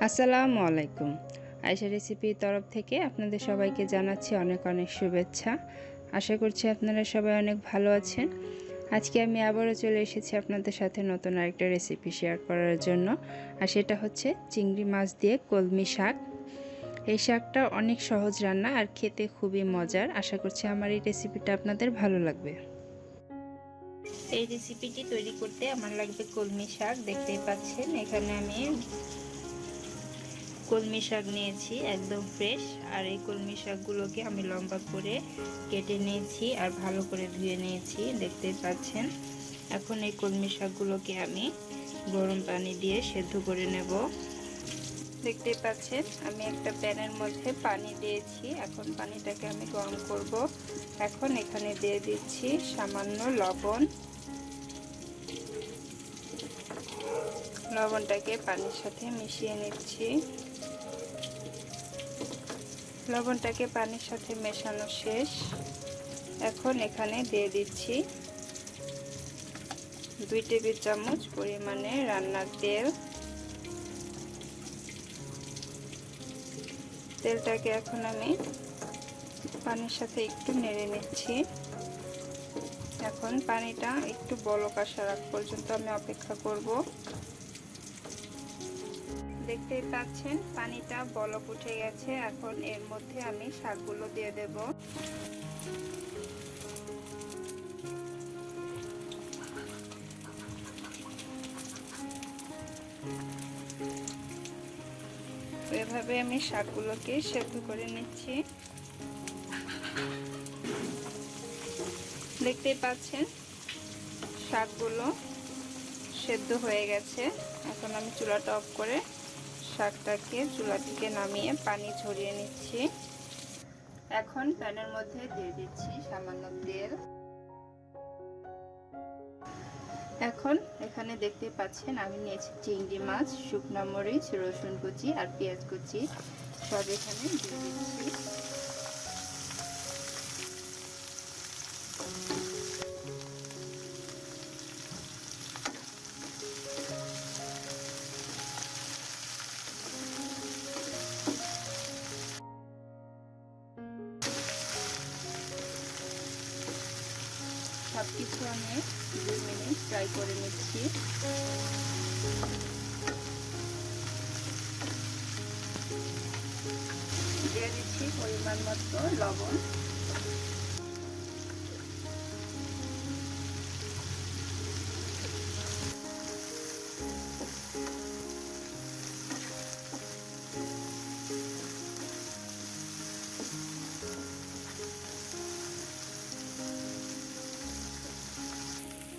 আসসালামু আলাইকুম। আয়শা রেসিপির তরফ থেকে আপনাদের সবাইকে জানাচ্ছি অনেক অনেক শুভেচ্ছা। আশা করছি আপনারা সবাই অনেক ভালো আছেন। আজকে আমি আবারও চলে এসেছি আপনাদের সাথে নতুন আরেকটা রেসিপি শেয়ার করার জন্য। আর সেটা হচ্ছে চিংড়ি মাছ দিয়ে কলমি শাক। এই শাকটা অনেক সহজ রান্না আর খেতে খুবই মজার। আশা করছি আমার এই রেসিপিটা আপনাদের ভালো লাগবে। এই রেসিপিটি তৈরি করতে আমার লাগবে কলমি শাক। দেখতেই পাচ্ছেন এখানে আমি কলমি শাক নিয়েছি একদম ফ্রেশ। আর এই কলমি শাকগুলোকে আমি লম্বা করে কেটে নিয়েছি আর ভালো করে ধুয়ে নিয়েছি, দেখতেই পাচ্ছেন। এখন এই কলমি শাকগুলোকে আমি গরম পানি দিয়ে সেদ্ধ করে নেব। দেখতেই পাচ্ছেন আমি একটা প্যানের মধ্যে পানি দিয়েছি। এখন পানিটাকে আমি গরম করব। এখন এখানে দিয়ে দিচ্ছি সামান্য লবণ। লবণটাকে পানির সাথে মিশিয়ে নিচ্ছি। লবণটাকে পানির সাথে মেশানো শেষ। এখন এখানে দিয়ে দিচ্ছি 2 টেবিল চামচ পরিমাণে রান্নার তেল। তেলটাকে এখন আমি পানির সাথে একটু নেড়ে নিচ্ছি। এখন পানিটা একটু বলক আসার আগ পর্যন্ত আমি অপেক্ষা করব। দেখতেই পাচ্ছেন পানিটা বলক উঠে গেছে। এখন এর মধ্যে আমি শাকগুলো দিয়ে দেব। এভাবে আমি শাকগুলোকে সেদ্ধ করে নিচ্ছি। দেখতেই পাচ্ছেন শাকগুলো সেদ্ধ হয়ে গেছে। এখন আমি চুলাটা অফ করে শাকটাকে চুলা থেকে নামিয়ে পানি ঝরিয়ে নিচ্ছি। এখন প্যানের মধ্যে দিয়ে দিচ্ছি সামান্য তেল। এখন এখানে দেখতে পাচ্ছেন আমি নিয়েছি চিংড়ি মাছ, শুকনো মরিচ, রসুন কুচি আর পেঁয়াজ কুচি সব এখানে দিয়ে দিচ্ছি। সবকিছু আমি 2 মিনিট ফ্রাই করে নিচ্ছি। দিয়ে দিচ্ছি পরিমাণ মতো লবণ।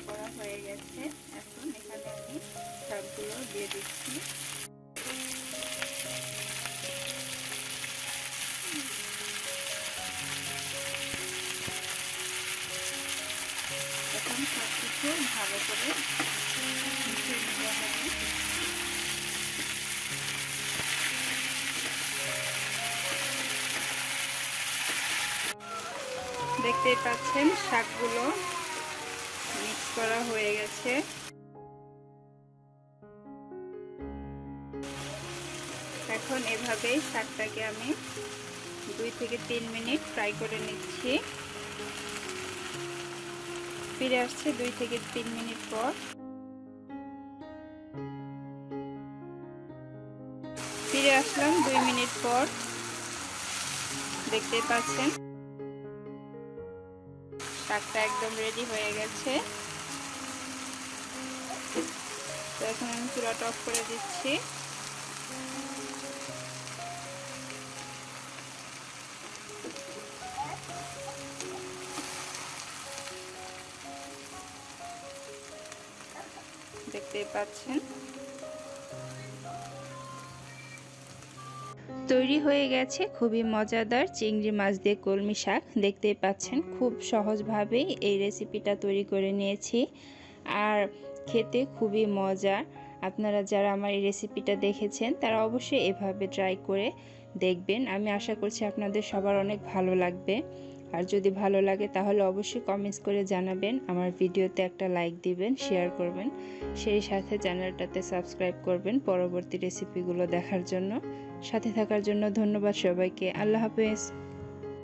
করা হয়ে গেছে। এখন এখানে আমি শাকগুলো দিয়ে দিচ্ছি। এখন সবকিছু ভালো করে মিশিয়ে নিতে হবে। দেখতেই পাচ্ছেন শাকগুলো মিক্স করা হয়ে গেছে। এখন এভাবেই শাকটাকে আমি 2 থেকে 3 মিনিট ফ্রাই করে নিচ্ছি। ফিরে আসছে 2 থেকে 3 মিনিট পর। ফিরে আসলাম 2 মিনিট পর। দেখতে পাচ্ছেন শাকটা একদম রেডি হয়ে গেছে। তো এখন আমি চুলাটা অফ করে দিচ্ছি। দেখতে পাচ্ছেন তৈরি হয়ে গেছে খুবই মজাদার চিংড়ি মাছ দিয়ে কলমি শাক। দেখতেই পাচ্ছেন খুব সহজভাবেই এই রেসিপিটা তৈরি করে নিয়েছি আর খেতে খুবই মজার। আপনারা যারা আমার এই রেসিপিটা দেখেছেন তারা অবশ্যই এভাবে ট্রাই করে দেখবেন। আমি আশা করছি আপনাদের সবার অনেক ভালো লাগবে। আর যদি ভালো লাগে তাহলে অবশ্যই কমেন্টস করে জানাবেন, আমার ভিডিওতে একটা লাইক দিবেন, শেয়ার করবেন, সেই সাথে চ্যানেলটাতে সাবস্ক্রাইব করবেন পরবর্তী রেসিপিগুলো দেখার জন্য। সাথে থাকার জন্য ধন্যবাদ সবাইকে। আল্লাহ হাফেজ।